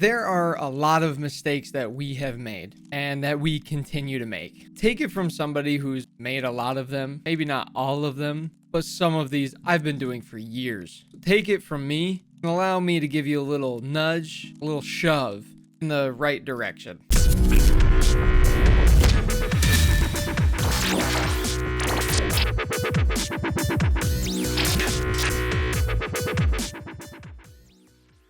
There are a lot of mistakes that we have made and that we continue to make. Take it from somebody who's made a lot of them, maybe not all of them, but some of these I've been doing for years. Take it from me and allow me to give you a little nudge, a little shove in the right direction.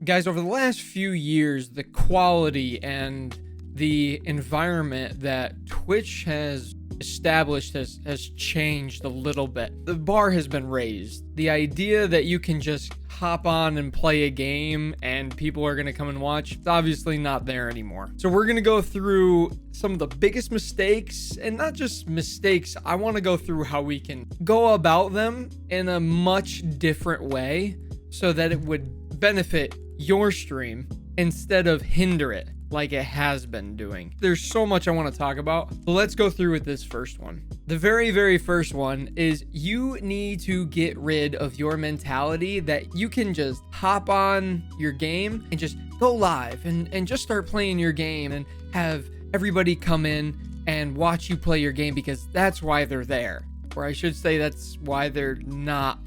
Guys, over the last few years, the quality and the environment that Twitch has established has changed a little bit. The bar has been raised. The idea that you can just hop on and play a game and people are going to come and watch, it's obviously not there anymore. So we're going to go through some of the biggest mistakes, and not just mistakes. I want to go through how we can go about them in a much different way so that it would benefit your stream instead of hinder it like it has been doing. There's so much I want to talk about, but let's go through with this first one. The very first one is you need to get rid of your mentality that you can just hop on your game and just go live and just start playing your game and have everybody come in and watch you play your game because that's why they're there. Or I should say that's why they're not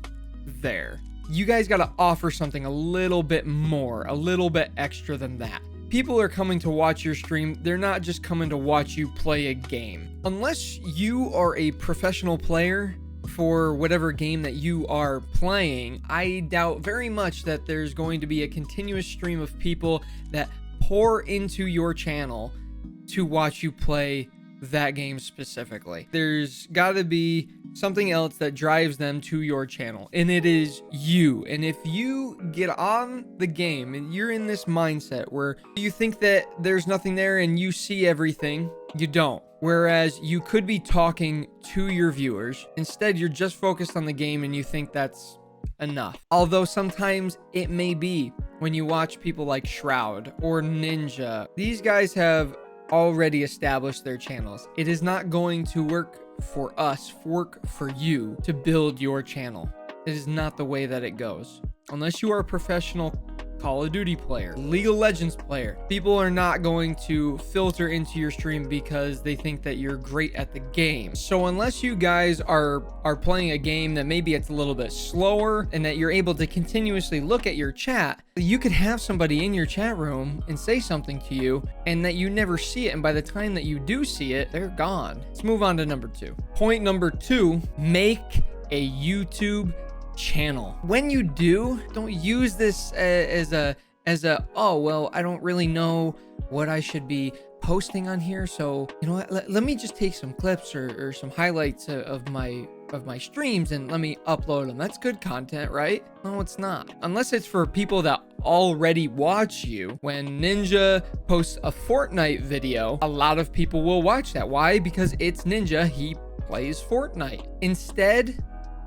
there. You guys got to offer something a little bit more, a little bit extra than that. People are coming to watch your stream. They're not just coming to watch you play a game. Unless you are a professional player for whatever game that you are playing, I doubt very much that there's going to be a continuous stream of people that pour into your channel to watch you play that game specifically. There's got to be something else that drives them to your channel, and it is you. And if you get on the game and you're in this mindset where you think that there's nothing there and you see everything, you don't. Whereas you could be talking to your viewers. Instead, you're just focused on the game and you think that's enough. Although sometimes it may be when you watch people like Shroud or Ninja. These guys have already established their channels. It is not going to work for us, work for you to build your channel. It is not the way that it goes. Unless you are a professional Call of Duty player, League of Legends player, people are not going to filter into your stream because they think that you're great at the game. So unless you guys are playing a game that maybe it's a little bit slower and that you're able to continuously look at your chat, you could have somebody in your chat room and say something to you and that you never see it, and by the time that you do see it, they're gone. Let's move on to number 2. Point number 2, make a YouTube channel. When you do, don't use this as a oh well, I don't really know what I should be posting on here, so you know what, let me just take some clips or some highlights of my streams and let me upload them. That's good content, right? No, it's not. Unless it's for people that already watch you. When Ninja posts a Fortnite video, a lot of people will watch that. Why? Because it's Ninja, he plays Fortnite. Instead,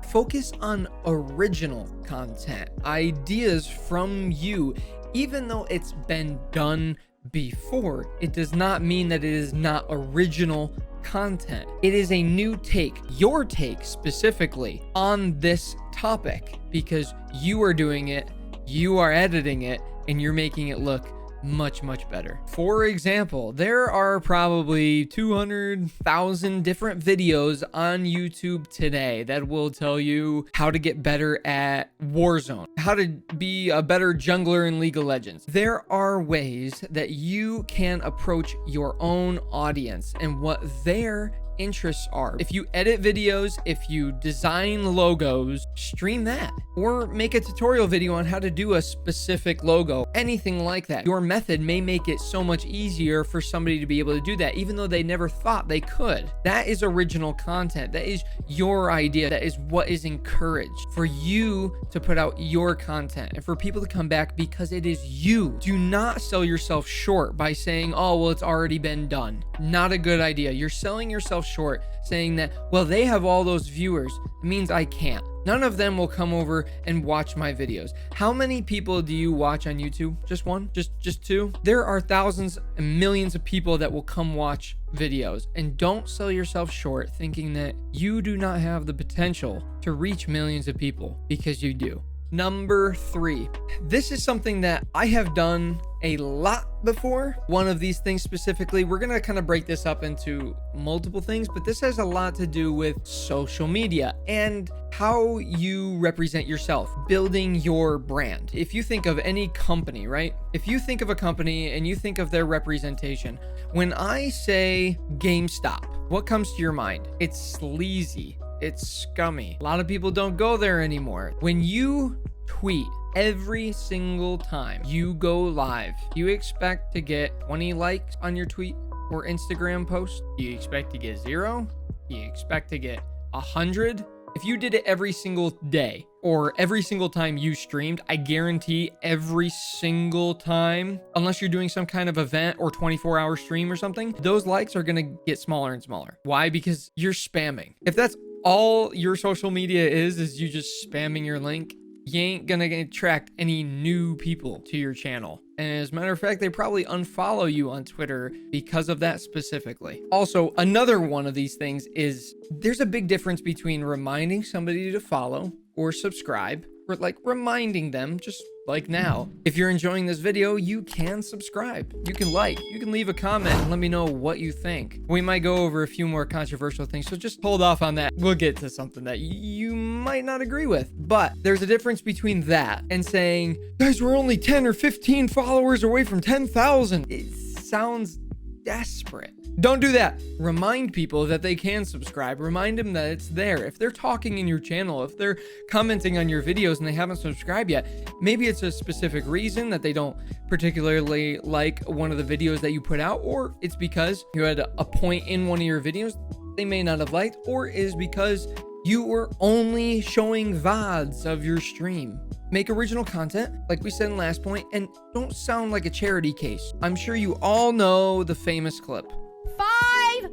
focus on original content, ideas from you. Even though it's been done before, it does not mean that it is not original content. It is a new take, your take specifically on this topic, because you are doing it, you are editing it, and you're making it look much better. For example, there are probably 200,000 different videos on YouTube today that will tell you how to get better at Warzone, how to be a better jungler in League of Legends. There are ways that you can approach your own audience and what their interests are. If you edit videos, if you design logos, stream that, or make a tutorial video on how to do a specific logo, anything like that. Your method may make it so much easier for somebody to be able to do that, even though they never thought they could. That is original content. That is your idea. That is what is encouraged, for you to put out your content and for people to come back because it is you. Do not sell yourself short by saying, oh, well, it's already been done. Not a good idea. You're selling yourself short saying that, well, they have all those viewers, it means I can't. None of them will come over and watch my videos. How many people do you watch on YouTube? Just one? Just two? There are thousands and millions of people that will come watch videos, and don't sell yourself short thinking that you do not have the potential to reach millions of people, because you do. Number 3, this is something that I have done a lot before. One of these things specifically, we're gonna kind of break this up into multiple things, but this has a lot to do with social media and how you represent yourself, building your brand. If you think of any company, right? If you think of a company and you think of their representation, when I say GameStop, what comes to your mind? It's sleazy. It's scummy. A lot of people don't go there anymore. When you tweet every single time you go live, you expect to get 20 likes on your tweet or Instagram post? Do you expect to get 0? Do you expect to get 100? If you did it every single day or every single time you streamed, I guarantee every single time, unless you're doing some kind of event or 24-hour stream or something, those likes are going to get smaller and smaller. Why? Because you're spamming. If that's all your social media is you just spamming your link, you ain't gonna attract any new people to your channel. And as a matter of fact, they probably unfollow you on Twitter because of that specifically. Also, another one of these things is there's a big difference between reminding somebody to follow or subscribe, or like reminding them, just like now. If you're enjoying this video, you can subscribe, you can like, you can leave a comment and let me know what you think. We might go over a few more controversial things, so just hold off on that. We'll get to something that you might not agree with, but there's a difference between that and saying, guys, we're only 10 or 15 followers away from 10,000. It sounds desperate. Don't do that. Remind people that they can subscribe. Remind them that it's there. If they're talking in your channel, if they're commenting on your videos and they haven't subscribed yet, maybe it's a specific reason that they don't particularly like one of the videos that you put out, or it's because you had a point in one of your videos they may not have liked, or is because you were only showing VODs of your stream. Make original content, like we said in last point, and don't sound like a charity case. I'm sure you all know the famous clip. $5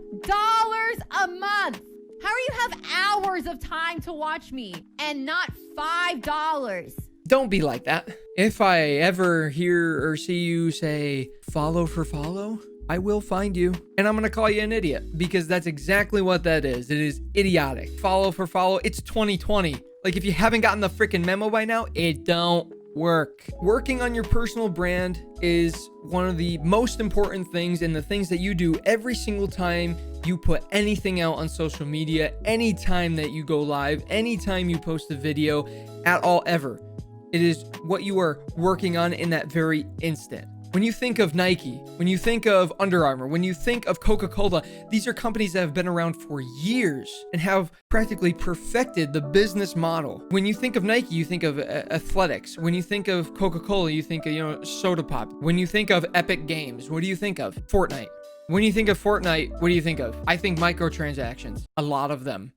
a month. How do you have hours of time to watch me and not $5? Don't be like that. If I ever hear or see you say follow for follow, I will find you and I'm gonna call you an idiot, because that's exactly what that is. It is idiotic. Follow for follow. It's 2020. Like, if you haven't gotten the freaking memo by now, it don't work. Working on your personal brand is one of the most important things, and the things that you do every single time you put anything out on social media, anytime that you go live, anytime you post a video at all ever. It is what you are working on in that very instant. When you think of Nike, when you think of Under Armour, when you think of Coca-Cola, these are companies that have been around for years and have practically perfected the business model. When you think of Nike, you think of athletics. When you think of Coca-Cola, you think of, soda pop. When you think of Epic Games, what do you think of? Fortnite. When you think of Fortnite, what do you think of? I think microtransactions. A lot of them.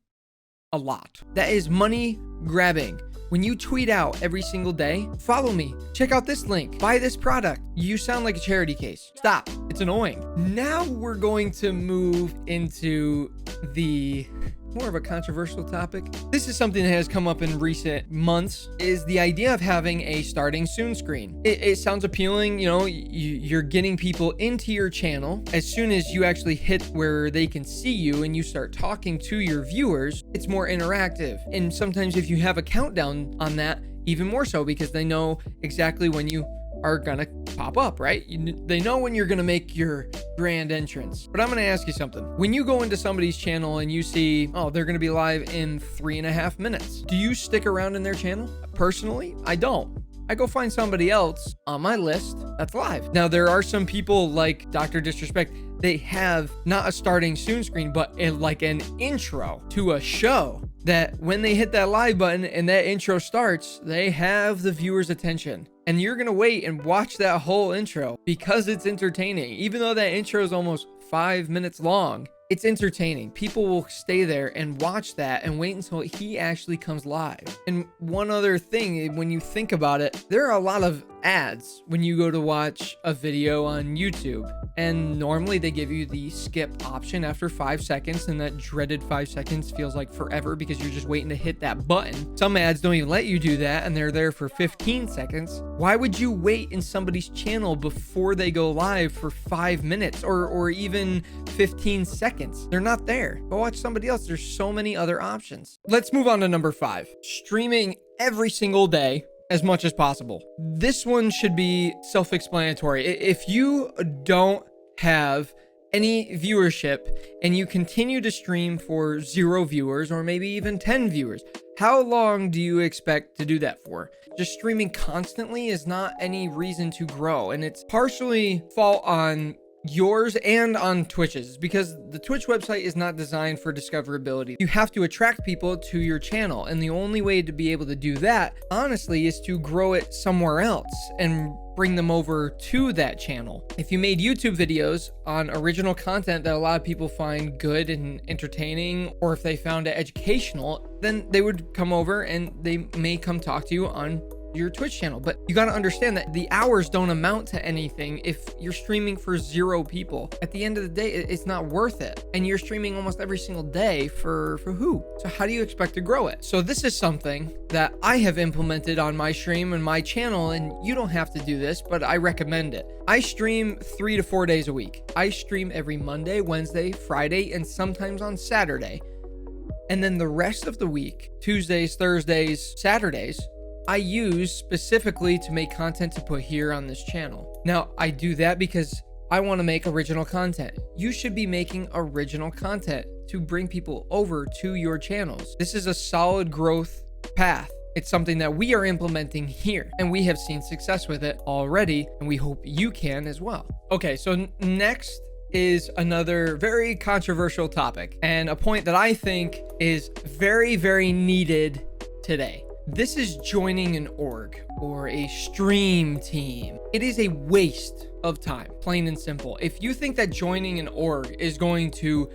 A lot. That is money grabbing. When you tweet out every single day, follow me, check out this link, buy this product, you sound like a charity case. Stop. It's annoying. Now we're going to move into the more of a controversial topic. This is something that has come up in recent months, is the idea of having a starting soon screen. It sounds appealing. You know, you're getting people into your channel. As soon as you actually hit where they can see you and you start talking to your viewers, it's more interactive. And sometimes if you have a countdown on that, even more so, because they know exactly when you are gonna pop up, right? They know when you're gonna make your grand entrance. But I'm gonna ask you something. When you go into somebody's channel and you see, oh, they're gonna be live in 3.5 minutes, do you stick around in their channel? Personally, I don't. I go find somebody else on my list that's live. Now, there are some people like Dr. Disrespect. They have not a starting soon screen, but like an intro to a show, that when they hit that live button and that intro starts, they have the viewer's attention. And you're gonna wait and watch that whole intro because it's entertaining. Even though that intro is almost 5 minutes long, it's entertaining. People will stay there and watch that and wait until he actually comes live. And one other thing, when you think about it, there are a lot of ads when you go to watch a video on YouTube. And normally they give you the skip option after 5 seconds, and that dreaded 5 seconds feels like forever because you're just waiting to hit that button. Some ads don't even let you do that, and they're there for 15 seconds. Why would you wait in somebody's channel before they go live for 5 minutes or even 15 seconds? They're not there. Go watch somebody else. There's so many other options. Let's move on to number 5. Streaming every single day as much as possible. This one should be self-explanatory. If you don't have any viewership and you continue to stream for 0 viewers or maybe even 10 viewers, how long do you expect to do that for? Just streaming constantly is not any reason to grow, and it's partially fault on yours and on Twitch's, because the Twitch website is not designed for discoverability. You have to attract people to your channel, and the only way to be able to do that, honestly, is to grow it somewhere else and bring them over to that channel. If you made YouTube videos on original content that a lot of people find good and entertaining, or if they found it educational, then they would come over and they may come talk to you on your Twitch channel. But you got to understand that the hours don't amount to anything if you're streaming for 0 people. At the end of the day, it's not worth it. And you're streaming almost every single day for who? So how do you expect to grow it? So this is something that I have implemented on my stream and my channel, and you don't have to do this, but I recommend it. I stream 3 to 4 days a week. I stream every Monday, Wednesday, Friday, and sometimes on Saturday. And then the rest of the week, Tuesdays, Thursdays, Saturdays, I use specifically to make content to put here on this channel. Now, I do that because I want to make original content. You should be making original content to bring people over to your channels. This is a solid growth path. It's something that we are implementing here, and we have seen success with it already, and we hope you can as well. Okay, so next is another very controversial topic, and a point that I think is very, very needed today. This is joining an org or a stream team. It is a waste of time, plain and simple. If you think that joining an org is going to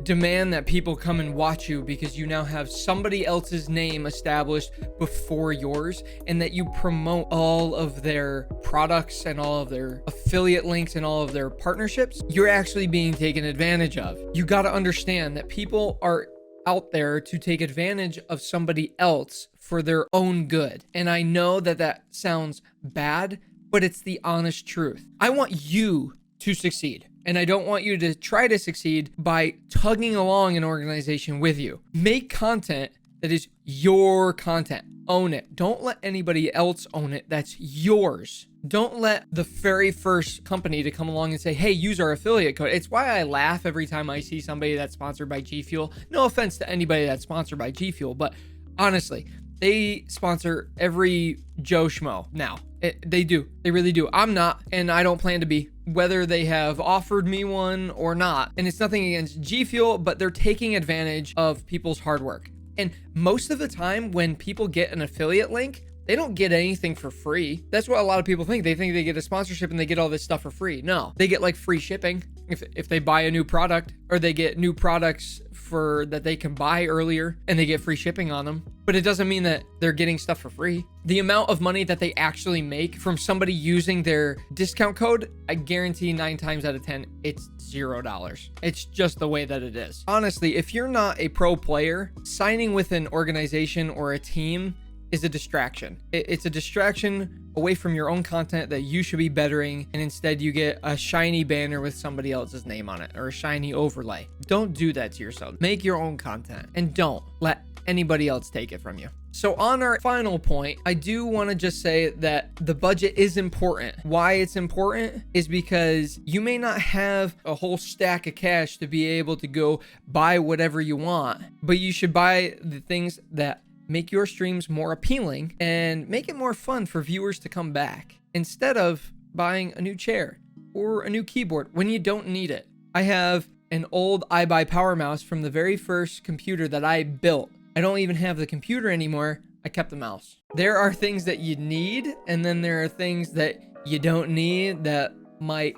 demand that people come and watch you because you now have somebody else's name established before yours, and that you promote all of their products and all of their affiliate links and all of their partnerships, you're actually being taken advantage of. You got to understand that people are out there to take advantage of somebody else for their own good. And I know that that sounds bad, but it's the honest truth. I want you to succeed, and I don't want you to try to succeed by tugging along an organization with you. Make content that is your content. Own it. Don't let anybody else own it. That's yours. Don't let the very first company to come along and say, hey, use our affiliate code. It's why I laugh every time I see somebody that's sponsored by G Fuel. No offense to anybody that's sponsored by G Fuel, but honestly, they sponsor every Joe Schmo now. They do. They really do. I'm not, and I don't plan to be, whether they have offered me one or not. And it's nothing against G Fuel, but they're taking advantage of people's hard work. And most of the time when people get an affiliate link, they don't get anything for free. That's what a lot of people think. They think they get a sponsorship and they get all this stuff for free. No, they get like free shipping if they buy a new product, or they get new products for that they can buy earlier and they get free shipping on them. But it doesn't mean that they're getting stuff for free. The amount of money that they actually make from somebody using their discount code, I guarantee 9 times out of 10, it's $0. It's just the way that it is. Honestly, if you're not a pro player, signing with an organization or a team is a distraction. It's a distraction away from your own content that you should be bettering, and instead you get a shiny banner with somebody else's name on it or a shiny overlay. Don't do that to yourself. Make your own content and don't let anybody else take it from you. So on our final point, I do want to just say that the budget is important. Why it's important is because you may not have a whole stack of cash to be able to go buy whatever you want, but you should buy the things that make your streams more appealing and make it more fun for viewers to come back, instead of buying a new chair or a new keyboard when you don't need it. I have an old iBuy Power Mouse from the very first computer that I built. I don't even have the computer anymore. I kept the mouse. There are things that you need, and then there are things that you don't need that might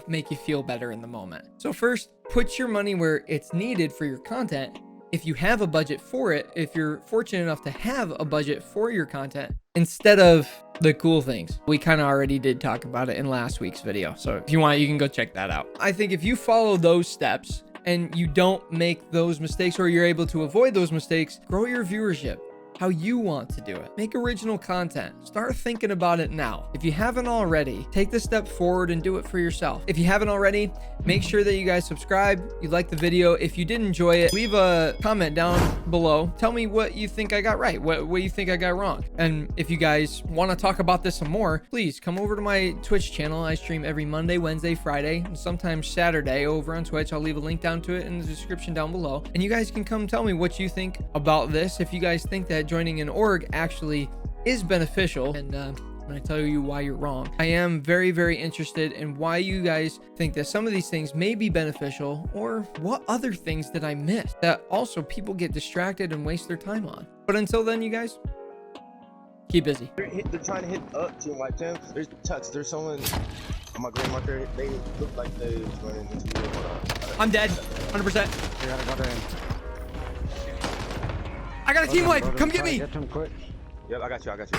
make you feel better in the moment. So first, put your money where it's needed for your content. If you have a budget for it, if you're fortunate enough to have a budget for your content, instead of the cool things. We kind of already did talk about it in last week's video. So if you want, you can go check that out. I think if you follow those steps and you don't make those mistakes, or you're able to avoid those mistakes, grow your viewership. how you want to do it. Make original content. Start thinking about it now. If you haven't already, take the step forward and do it for yourself. If you haven't already, make sure that you guys subscribe, you like the video. If you did enjoy it, leave a comment down below. Tell me what you think I got right, what you think I got wrong. And if you guys want to talk about this some more, please come over to my Twitch channel. I stream every Monday, Wednesday, Friday, and sometimes Saturday over on Twitch. I'll leave a link down to it in the description down below. And you guys can come tell me what you think about this. If you guys think that joining an org actually is beneficial, and I'm gonna tell you why you're wrong. I am very, very interested in why you guys think that some of these things may be beneficial, or what other things did I miss that also people get distracted and waste their time on. But until then, you guys, keep busy. They're trying to hit up Team White Gem. There's Tux. There's someone on my gray marker. They look like they running into the. I'm dead, 100%. You gotta go there. I got a team wipe. Come get me. Get him quick. Yep, I got you.